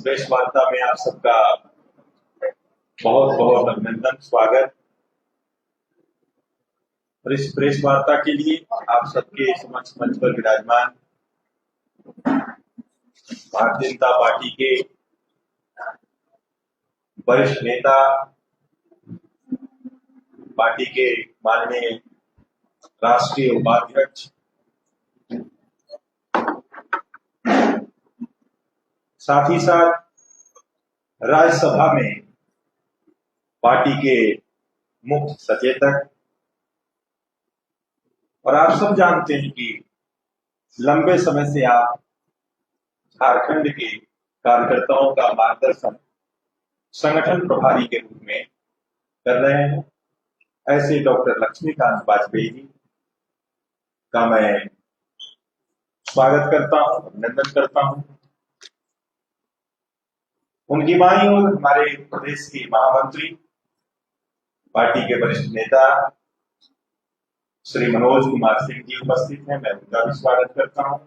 Press वार्ता में आप सबका बहुत बहुत अभिनंदन, स्वागत। और इस प्रेस वार्ता के लिए आप सबके समक्ष मंच पर विराजमान भारतीय जनता पार्टी के वरिष्ठ नेता, पार्टी के माननीय राष्ट्रीय उपाध्यक्ष, साथ ही साथ राज्यसभा में पार्टी के मुख्य सचेतक, और आप सब जानते हैं कि लंबे समय से आप झारखंड के कार्यकर्ताओं का मार्गदर्शन संगठन प्रभारी के रूप में कर रहे हैं। ऐसे डॉक्टर लक्ष्मीकांत वाजपेयी जी का मैं स्वागत करता हूं, अभिनंदन करता हूं। उनकी बाईं ओर हमारे प्रदेश के महामंत्री, पार्टी के वरिष्ठ नेता श्री मनोज कुमार सिंह जी उपस्थित हैं, मैं उनका भी स्वागत करता हूं।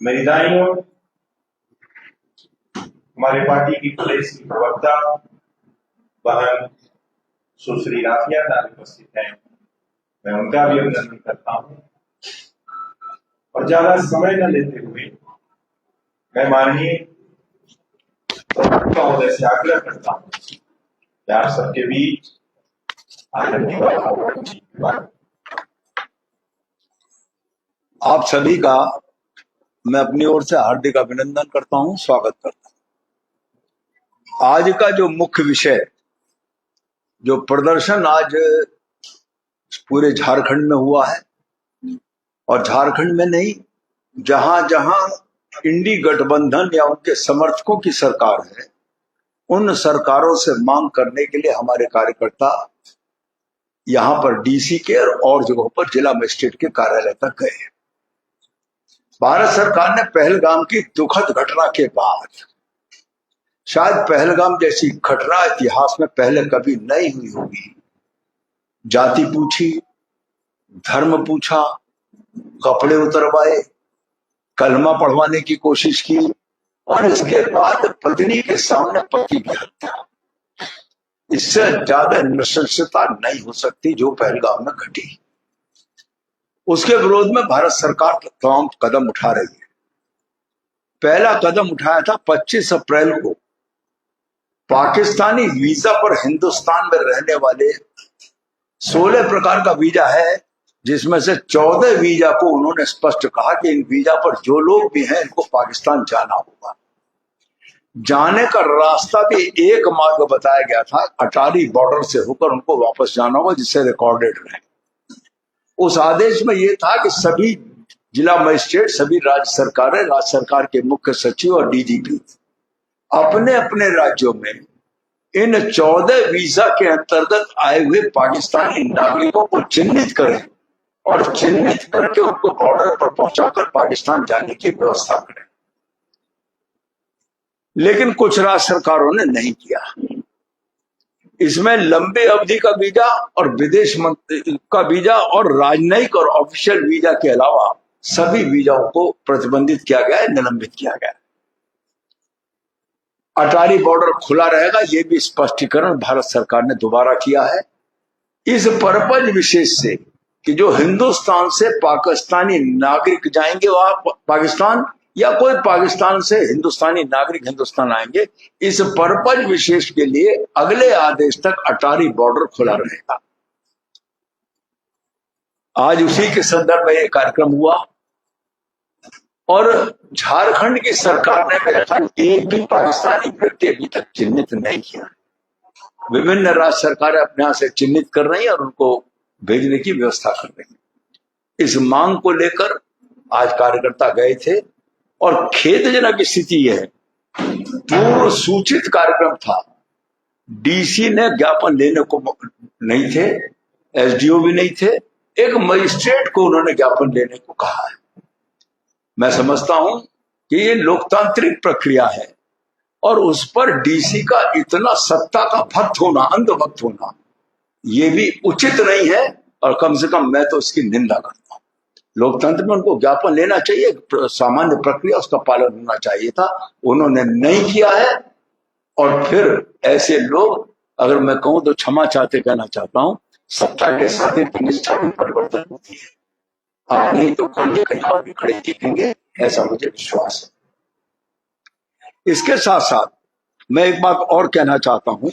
मेरी दाईं ओर हमारे पार्टी की प्रदेश की प्रवक्ता बहन सुश्री राफिया नाल उपस्थित हैं, मैं उनका भी अभिनंदन करता हूं। और ज्यादा समय न लेते हुए मैं माननीय महोदय से आग्रह करता हूं कि आप सबके बीच आकर की बात। आप सभी का मैं अपनी ओर से हार्दिक अभिनंदन करता हूं, स्वागत करता हूं। आज का जो मुख्य विषय, जो प्रदर्शन आज पूरे झारखंड में हुआ है, और झारखंड में नहीं, जहां जहां इंडी गठबंधन या उनके समर्थकों की सरकार है, उन सरकारों से मांग करने के लिए हमारे कार्यकर्ता यहां पर डीसी के और जगहों पर जिला मजिस्ट्रेट के कार्यालय तक गए। भारत सरकार ने पहलगाम की दुखद घटना के बाद, शायद पहलगाम जैसी घटना इतिहास में पहले कभी नहीं हुई होगी, जाति पूछी, धर्म पूछा, कपड़े उतरवाए, कलमा पढ़वाने की कोशिश की, और इसके बाद पत्नी के सामने पति की हत्या। इससे ज्यादा नृशंसता नहीं हो सकती जो पहलगाम में घटी। उसके विरोध में भारत सरकार तमाम कदम उठा रही है। पहला कदम उठाया था 25 अप्रैल को पाकिस्तानी वीजा पर हिंदुस्तान में रहने वाले 16 प्रकार का वीजा है, जिसमें से 14 वीजा को उन्होंने स्पष्ट कहा कि इन वीजा पर जो लोग भी हैं इनको पाकिस्तान जाना होगा। जाने का रास्ता भी एक मार्ग बताया गया था, अटारी बॉर्डर से होकर उनको वापस जाना होगा, जिससे रिकॉर्डेड रहे। उस आदेश में यह था कि सभी जिला मजिस्ट्रेट, सभी राज्य सरकारें, राज्य सरकार के मुख्य सचिव और डीजीपी अपने अपने राज्यों में इन 14 वीजा के अंतर्गत आए हुए पाकिस्तानी नागरिकों को चिन्हित करें और चिन्हित करके उनको बॉर्डर पर पहुंचाकर पाकिस्तान जाने की व्यवस्था करें। लेकिन कुछ राज्य सरकारों ने नहीं किया। इसमें लंबे अवधि का वीजा और विदेश मंत्री का वीजा और राजनयिक और ऑफिशियल वीजा के अलावा सभी वीजाओं को प्रतिबंधित किया गया है, निलंबित किया गया है। अटारी बॉर्डर खुला रहेगा, यह भी स्पष्टीकरण भारत सरकार ने दोबारा किया है, इस पर्पज विशेष से कि जो हिंदुस्तान से पाकिस्तानी नागरिक जाएंगे वहां पाकिस्तान, या कोई पाकिस्तान से हिंदुस्तानी नागरिक हिंदुस्तान आएंगे, इस पर्पज विशेष के लिए अगले आदेश तक अटारी बॉर्डर खुला रहेगा। आज उसी के संदर्भ में यह कार्यक्रम हुआ, और झारखंड की सरकार ने एक भी पाकिस्तानी व्यक्ति अभी तक चिन्हित नहीं किया। विभिन्न राज्य सरकारें अपने यहां से चिन्हित कर रही हैं और उनको भेजने की व्यवस्था कर रही हैं। इस मांग को लेकर आज कार्यकर्ता गए थे, और खेदजनक स्थिति यह है, पूर्व सूचित कार्यक्रम था, डीसी ने ज्ञापन लेने को नहीं थे, एसडीओ भी नहीं थे, एक मजिस्ट्रेट को उन्होंने ज्ञापन लेने को कहा है। मैं समझता हूं कि ये लोकतांत्रिक प्रक्रिया है, और उस पर डीसी का इतना सत्ता का भक्त होना, अंधभक्त होना, ये भी उचित नहीं है, और कम से कम मैं तो इसकी निंदा करता हूं। लोकतंत्र में उनको ज्ञापन लेना चाहिए, सामान्य प्रक्रिया उसका पालन होना चाहिए था, उन्होंने नहीं किया है। और फिर ऐसे लोग, अगर मैं कहूं तो क्षमा चाहते कहना चाहता हूं, सत्ता के साथ इनकी निष्ठा में परिवर्तन होती है। आप नहीं तो कल कहीं और भी खड़े दिखेंगे, ऐसा मुझे विश्वास है। इसके साथ साथ मैं एक बात और कहना चाहता हूं।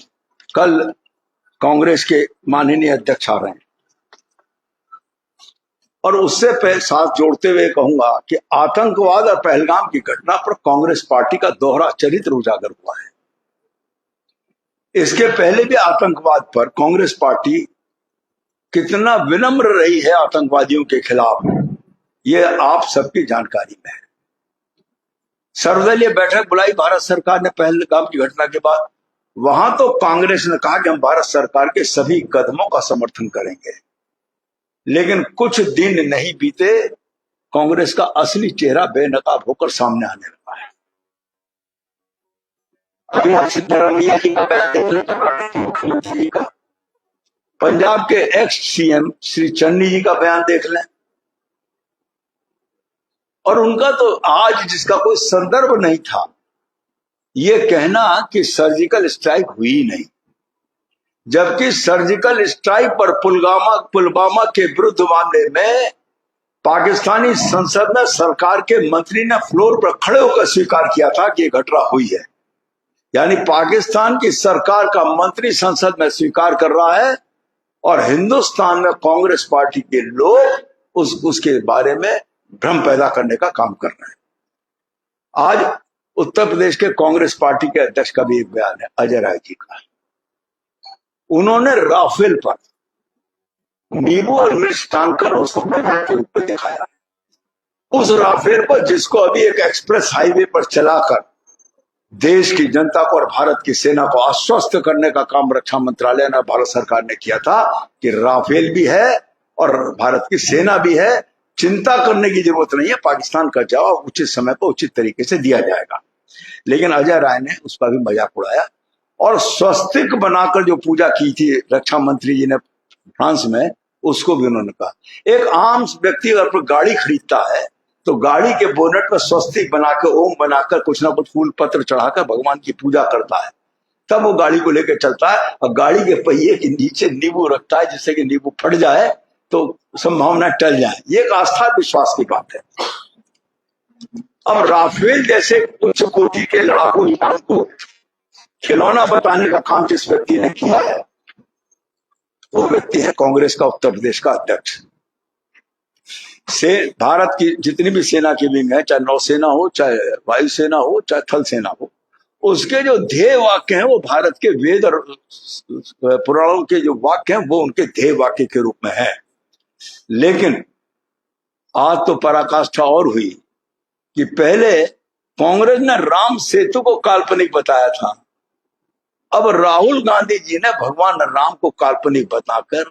कल कांग्रेस के माननीय अध्यक्ष आ रहे हैं, और उससे साथ जोड़ते हुए कहूंगा कि आतंकवाद और पहलगाम की घटना पर कांग्रेस पार्टी का दोहरा चरित्र उजागर हुआ है। इसके पहले भी आतंकवाद पर कांग्रेस पार्टी कितना विनम्र रही है आतंकवादियों के खिलाफ, ये आप सबकी जानकारी में है। सर्वदलीय बैठक बुलाई भारत सरकार ने पहलगाम की घटना के बाद। वहां तो कांग्रेस ने कहा कि हम भारत सरकार के सभी कदमों का समर्थन करेंगे, लेकिन कुछ दिन नहीं बीते कांग्रेस का असली चेहरा बेनकाब होकर सामने आने लगा है। मुख्यमंत्री जी का, पंजाब के एक्स सीएम श्री चन्नी जी का बयान देख लें, और उनका तो आज जिसका कोई संदर्भ नहीं था, ये कहना कि सर्जिकल स्ट्राइक हुई नहीं, जबकि सर्जिकल स्ट्राइक पर पुलवामा के विरुद्ध मामले में पाकिस्तानी संसद में सरकार के मंत्री ने फ्लोर पर खड़े होकर स्वीकार किया था कि यह घटना हुई है। यानी पाकिस्तान की सरकार का मंत्री संसद में स्वीकार कर रहा है, और हिंदुस्तान में कांग्रेस पार्टी के लोग उसके बारे में भ्रम पैदा करने का काम कर रहे हैं। आज उत्तर प्रदेश के कांग्रेस पार्टी के अध्यक्ष का भी एक बयान है, अजय राय जी का। उन्होंने राफेल पर नींबू और मिर्च टांगकर उसको के ऊपर दिखाया। उस राफेल पर, जिसको अभी एक एक्सप्रेस हाईवे पर चलाकर देश की जनता को और भारत की सेना को आश्वस्त करने का काम रक्षा मंत्रालय ने, भारत सरकार ने किया था कि राफेल भी है और भारत की सेना भी है, चिंता करने की जरूरत नहीं है, पाकिस्तान का जवाब उचित समय पर उचित तरीके से दिया जाएगा। लेकिन अजय राय ने उसका भी मजाक उड़ाया, और स्वस्तिक बनाकर जो पूजा की थी रक्षा मंत्री जी ने फ्रांस में, उसको भी उन्होंने कहा। एक आम व्यक्ति अगर गाड़ी खरीदता है तो गाड़ी के बोनेट पर स्वस्तिक बनाकर, ओम बनाकर, कुछ ना कुछ फूल पत्र चढ़ाकर भगवान की पूजा करता है, तब वो गाड़ी को लेकर चलता है, और गाड़ी के पहिए के नीचे नींबू रखता है, जिससे कि नींबू फट जाए तो संभावना टल जाए। ये एक आस्था विश्वास की बात है। अब राफेल जैसे उच्च कोटि के लड़ाकू विमान को खिलौना बताने का काम जिस व्यक्ति ने किया है, वो व्यक्ति है कांग्रेस का उत्तर प्रदेश का अध्यक्ष। भारत की जितनी भी सेना की विंग है, चाहे नौसेना हो, चाहे वायुसेना हो, चाहे थल सेना हो, उसके जो ध्येय वाक्य हैं वो भारत के वेद और पुराणों के जो वाक्य हैं वो उनके ध्येय वाक्य के रूप में है। लेकिन आज तो पराकाष्ठा और हुई कि पहले कांग्रेस ने राम सेतु को काल्पनिक बताया था, अब राहुल गांधी जी ने भगवान राम को काल्पनिक बताकर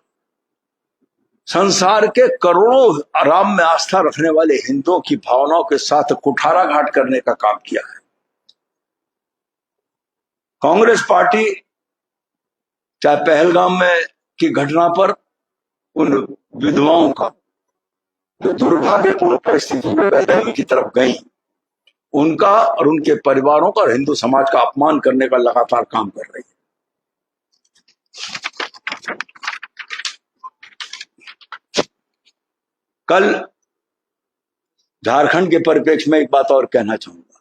संसार के करोड़ों राम में आस्था रखने वाले हिंदुओं की भावनाओं के साथ कुठाराघात करने का काम किया है। कांग्रेस पार्टी चाहे पहलगाम में की घटना पर उन विधवाओं का जो दुर्भाग्यपूर्ण परिस्थिति में वैधव्य की तरफ गई, उनका और उनके परिवारों का और हिंदू समाज का अपमान करने का लगातार काम कर रही है। कल झारखंड के परिप्रेक्ष्य में एक बात और कहना चाहूंगा।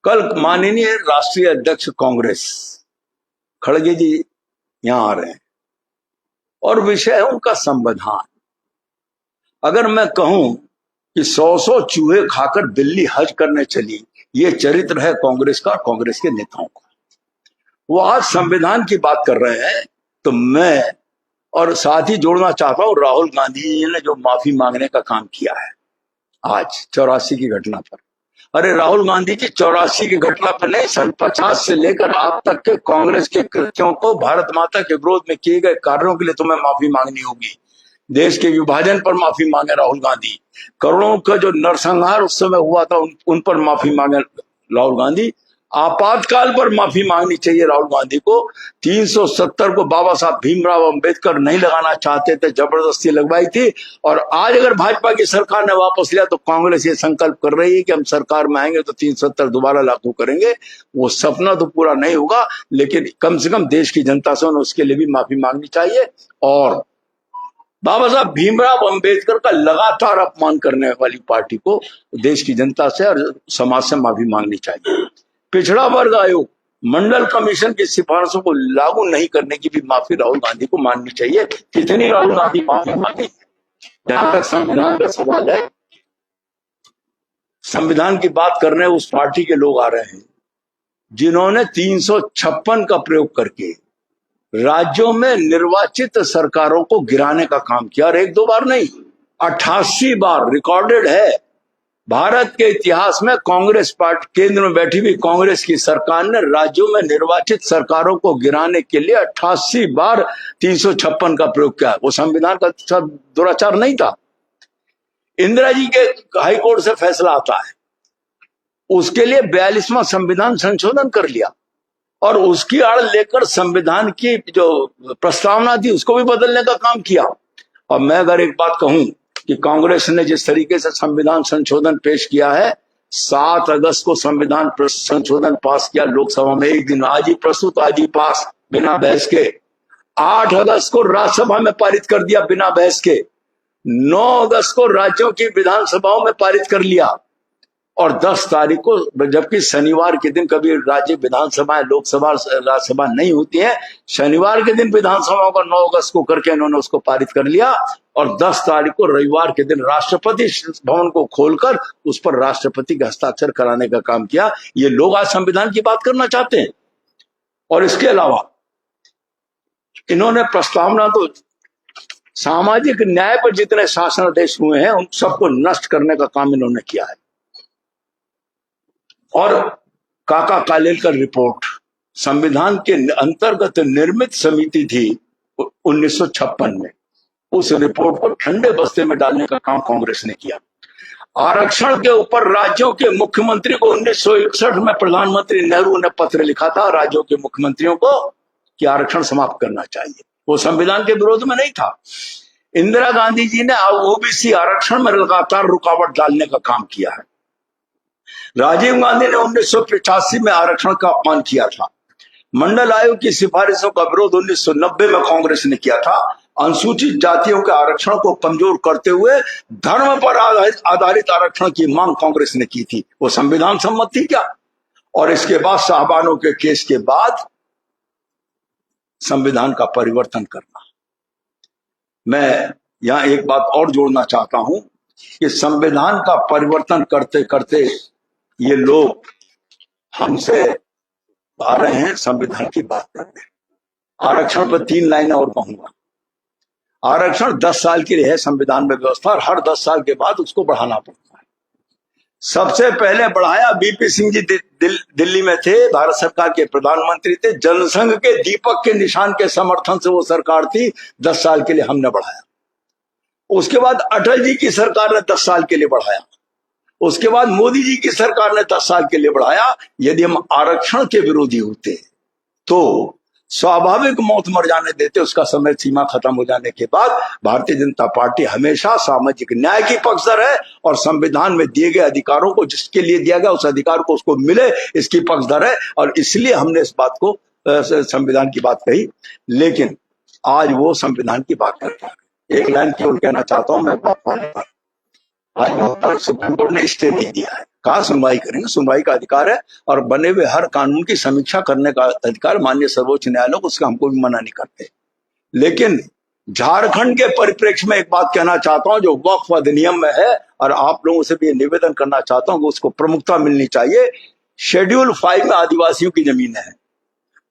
कल माननीय राष्ट्रीय अध्यक्ष कांग्रेस खड़गे जी यहां आ रहे हैं, और विषय है उनका संविधान। अगर मैं कहूं कि 100 चूहे खाकर दिल्ली हज करने चली, ये चरित्र है कांग्रेस का, कांग्रेस के नेताओं का। वो आज संविधान की बात कर रहे हैं, तो मैं और साथ ही जोड़ना चाहता हूं राहुल गांधी जी ने जो माफी मांगने का काम किया है आज 84 की घटना पर। अरे राहुल गांधी जी 84 की घटना पर नहीं, सन 50 से लेकर आज तक के कांग्रेस के कृत्यों को, भारत माता के विरोध में किए गए कार्यों के लिए तुम्हें माफी मांगनी होगी। देश के विभाजन पर माफी मांगे राहुल गांधी, करोड़ों का जो नरसंहार उस समय हुआ था उन पर माफी मांगे राहुल गांधी। आपातकाल पर माफी मांगनी चाहिए राहुल गांधी को। 370 को बाबा साहब भीमराव अंबेडकर नहीं लगाना चाहते थे, जबरदस्ती लगवाई थी। और आज अगर भाजपा की सरकार ने वापस लिया तो कांग्रेस ये संकल्प कर रही है कि हम सरकार में आएंगे तो 370 दोबारा लागू करेंगे। वो सपना तो पूरा नहीं होगा, लेकिन कम से कम देश की जनता से उसके लिए भी माफी मांगनी चाहिए। और बाबा साहब भीमराव अंबेडकर का लगातार अपमान करने वाली पार्टी को देश की जनता से और समाज से माफी मांगनी चाहिए। पिछड़ा वर्ग आयोग, मंडल कमीशन की सिफारिशों को लागू नहीं करने की भी माफी राहुल गांधी को माननी चाहिए। कितनी राहुल गांधी माफी मांगी? जहां तक संविधान का सवाल है, संविधान की बात करने उस पार्टी के लोग आ रहे हैं जिन्होंने 356 का प्रयोग करके राज्यों में निर्वाचित सरकारों को गिराने का काम किया। और एक दो बार नहीं, 88 बार रिकॉर्डेड है। भारत के इतिहास में कांग्रेस पार्टी, केंद्र में बैठी हुई कांग्रेस की सरकार ने राज्यों में निर्वाचित सरकारों को गिराने के लिए 88 बार 356 का प्रयोग किया। वो संविधान का दुराचार नहीं था। इंदिरा जी के हाईकोर्ट से फैसला आता है, उसके लिए 42वां संविधान संशोधन कर लिया और उसकी आड़ लेकर संविधान की जो प्रस्तावना थी उसको भी बदलने का काम किया। और मैं अगर एक बात कहूं कि कांग्रेस ने जिस तरीके से संविधान संशोधन पेश किया है, 7 अगस्त को संविधान संशोधन पास किया लोकसभा में, एक दिन, आज ही प्रस्तुत, आज ही पास, बिना बहस के। 8 अगस्त को राज्यसभा में पारित कर दिया बिना बहस के। 9 अगस्त को राज्यों की विधानसभाओं में पारित कर लिया। और 10 तारीख को, जबकि शनिवार के दिन कभी राज्य विधानसभाएं, लोकसभा, राज्यसभा नहीं होती है, शनिवार के दिन विधानसभाओं का 9 अगस्त को करके इन्होंने उसको पारित कर लिया। और 10 तारीख को रविवार के दिन राष्ट्रपति भवन को खोलकर उस पर राष्ट्रपति के हस्ताक्षर कराने का काम किया। ये लोग आज संविधान की बात करना चाहते हैं। और इसके अलावा इन्होंने प्रस्तावना तो, सामाजिक न्याय पर जितने शासनादेश हुए हैं उन सबको नष्ट करने का काम इन्होंने किया है। और काका कालेलकर रिपोर्ट, संविधान के अंतर्गत निर्मित समिति थी 1956 में, उस रिपोर्ट को ठंडे बस्ते में डालने का काम कांग्रेस ने किया। आरक्षण के ऊपर राज्यों के मुख्यमंत्री को 1961 में प्रधानमंत्री नेहरू ने पत्र लिखा था राज्यों के मुख्यमंत्रियों को कि आरक्षण समाप्त करना चाहिए। वो संविधान के विरोध में नहीं था। इंदिरा गांधी जी ने ओबीसी आरक्षण में लगातार रुकावट डालने का काम किया है। राजीव गांधी ने 1985 में आरक्षण का अपमान किया था। मंडल आयोग की सिफारिशों का विरोध 1990 में कांग्रेस ने किया था। अनुसूचित जातियों के आरक्षण को कमजोर करते हुए धर्म पर आधारित आरक्षण की मांग कांग्रेस ने की थी। वो संविधान सम्मत थी क्या? और इसके बाद साहबानों के केस के बाद संविधान का परिवर्तन करना। मैं यहां एक बात और जोड़ना चाहता हूं कि संविधान का परिवर्तन करते करते ये लोग हमसे आ रहे हैं संविधान की बात करने। आरक्षण पर 3 लाइनें और कहूंगा। आरक्षण 10 साल के लिए है संविधान में व्यवस्था, और हर 10 साल के बाद उसको बढ़ाना पड़ता है। सबसे पहले बढ़ाया बीपी सिंह जी दिल्ली में थे, भारत सरकार के प्रधानमंत्री थे, जनसंघ के दीपक के निशान के समर्थन से वो सरकार थी, 10 साल के लिए हमने बढ़ाया। उसके बाद अटल जी की सरकार ने 10 साल के लिए बढ़ाया। उसके बाद मोदी जी की सरकार ने 10 साल के लिए बढ़ाया। यदि हम आरक्षण के विरोधी होते तो स्वाभाविक मौत मर जाने देते, उसका समय सीमा खत्म हो जाने के बाद। भारतीय जनता पार्टी हमेशा सामाजिक न्याय की पक्षधर है और संविधान में दिए गए अधिकारों को जिसके लिए दिया गया उस अधिकार को उसको मिले, इसकी पक्षधर है। और इसलिए हमने इस बात को, संविधान की बात कही। लेकिन आज वो संविधान की बात करता है। एक लाइन केवल कहना चाहता हूं मैं, आज सुप्रीम कोर्ट ने स्टे दे दिया है। कहा सुनवाई करेंगे, सुनवाई का अधिकार है और बने हुए हर कानून की समीक्षा करने का अधिकार माननीय सर्वोच्च न्यायालय को, उसका हमको भी मना नहीं करते। लेकिन झारखंड के परिप्रेक्ष्य में एक बात कहना चाहता हूं जो वक्फ अधिनियम में है, और आप लोगों से भी निवेदन करना चाहता हूं कि उसको प्रमुखता मिलनी चाहिए। शेड्यूल 5 में आदिवासियों की जमीन है।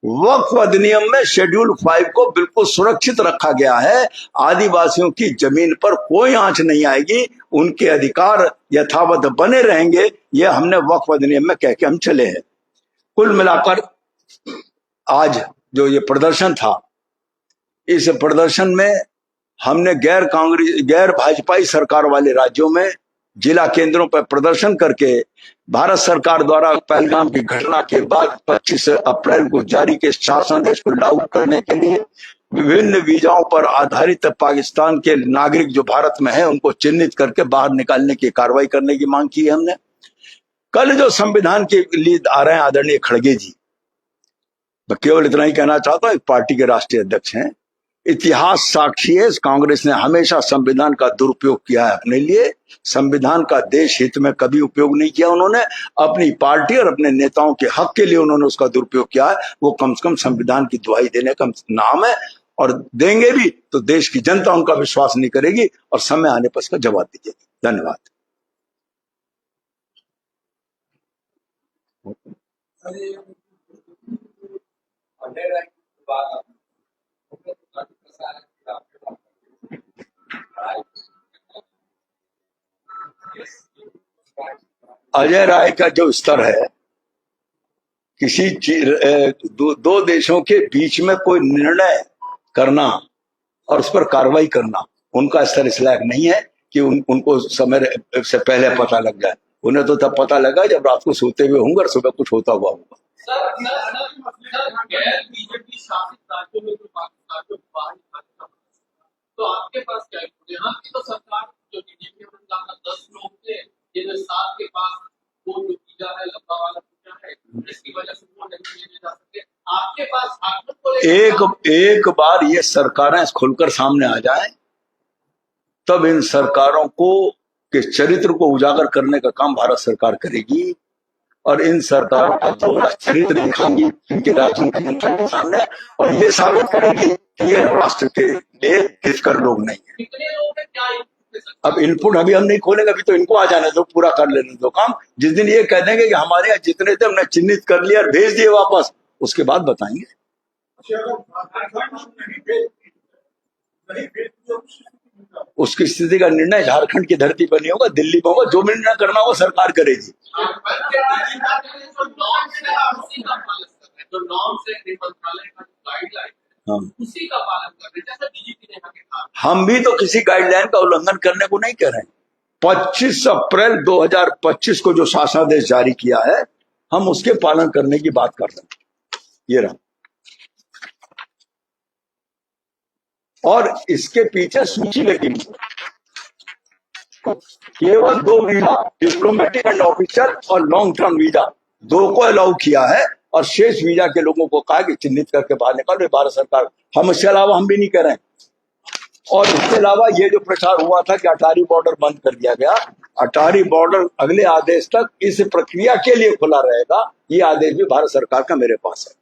वक्फ अधिनियम में शेड्यूल 5 को बिल्कुल सुरक्षित रखा गया है। आदिवासियों की जमीन पर कोई आंच नहीं आएगी, उनके अधिकार यथावत बने रहेंगे। ये हमने वक्फ अधिनियम में कह के हम चले हैं। कुल मिलाकर आज जो ये प्रदर्शन था, इस प्रदर्शन में हमने गैर भाजपाई सरकार वाले राज्यों में जिला केंद्रों पर प्रदर्शन करके भारत सरकार द्वारा पहलगाम की घटना के बाद 25 अप्रैल को जारी के शासनादेश को लागू करने के लिए विभिन्न वीजाओं पर आधारित पाकिस्तान के नागरिक जो भारत में हैं उनको चिन्हित करके बाहर निकालने की कार्रवाई करने की मांग की है हमने। कल जो संविधान के लिए आ रहे हैं आदरणीय खड़गे जी, मैं केवल इतना ही कहना चाहता हूं, एक पार्टी के राष्ट्रीय अध्यक्ष हैं, इतिहास साक्षी है कांग्रेस ने हमेशा संविधान का दुरुपयोग किया है अपने लिए। संविधान का देश हित में कभी उपयोग नहीं किया उन्होंने, अपनी पार्टी और अपने नेताओं के हक के लिए उन्होंने उसका दुरुपयोग किया है। वो कम से कम संविधान की दुहाई देने का नाम है, और देंगे भी तो देश की जनता उनका विश्वास नहीं करेगी और समय आने पर इसका जवाब दीजिएगी। धन्यवाद। अजय राय का जो स्तर है, किसी दो देशों के बीच में कोई निर्णय करना और उस पर कार्रवाई करना, उनका स्तर इस लायक नहीं है कि उनको समय से पहले पता लग जाए। उन्हें तो तब पता लगा जब रात को सोते हुए होंगे और सुबह कुछ होता हुआ होगा। गैर बीजेपी शासित राज्यों में जो पाकिस्तान को बाहर निकालना, तो आपके पास क्या है? यहाँ की तो सरकार जो बीजेपी में 10 लोग थे, जिन्हें 7 के पास वो जो वीजा है लंबा वाला वीजा है, इसकी वजह से वो नहीं लेने जा सकते। आपके पास एक बार ये सरकारें खुलकर सामने आ जाए, तब इन सरकारों को के चरित्र को उजागर करने का काम भारत सरकार करेगी, और इन सरकारों का पूरा चरित्र दिखाएंगी इनके राज्यों की जनता के सामने, और ये साबित करेंगी कि ये राष्ट्र के लिए हितकर लोग नहीं है। अब इनपुट अभी हम नहीं खोलेंगे, अभी तो इनको आ जाने दो, पूरा कर लेने दो काम। जिस दिन ये कह देंगे कि हमारे यहाँ जितने थे हमने चिन्हित कर लिया और भेज दिए वापस, उसके बाद बताएंगे। उसकी स्थिति का निर्णय झारखंड की धरती पर नहीं होगा, दिल्ली में होगा। जो निर्णय करना होगा सरकार करेगी। उसी का पालन कर रहे हैं, जैसे बीजेपी ने कहा। हम भी तो किसी गाइडलाइन का उल्लंघन करने को नहीं कह रहे हैं। 25 अप्रैल 2025 को जो शासनादेश जारी किया है, हम उसके पालन करने की बात कर रहे हैं। ये रहा, और इसके पीछे सूची लगी केवल 2 वीजा, डिप्लोमेटिक एंड ऑफिशियल और लॉन्ग टर्म वीजा, 2 को अलाउ किया है, और शेष वीजा के लोगों को कहा कि चिन्हित करके बाहर निकालो। भारत सरकार, हम इसके अलावा हम भी नहीं कर रहे हैं। और इसके अलावा ये जो प्रचार हुआ था कि अटारी बॉर्डर बंद कर दिया गया, अटारी बॉर्डर अगले आदेश तक इस प्रक्रिया के लिए खुला रहेगा। ये आदेश भी भारत सरकार का मेरे पास है।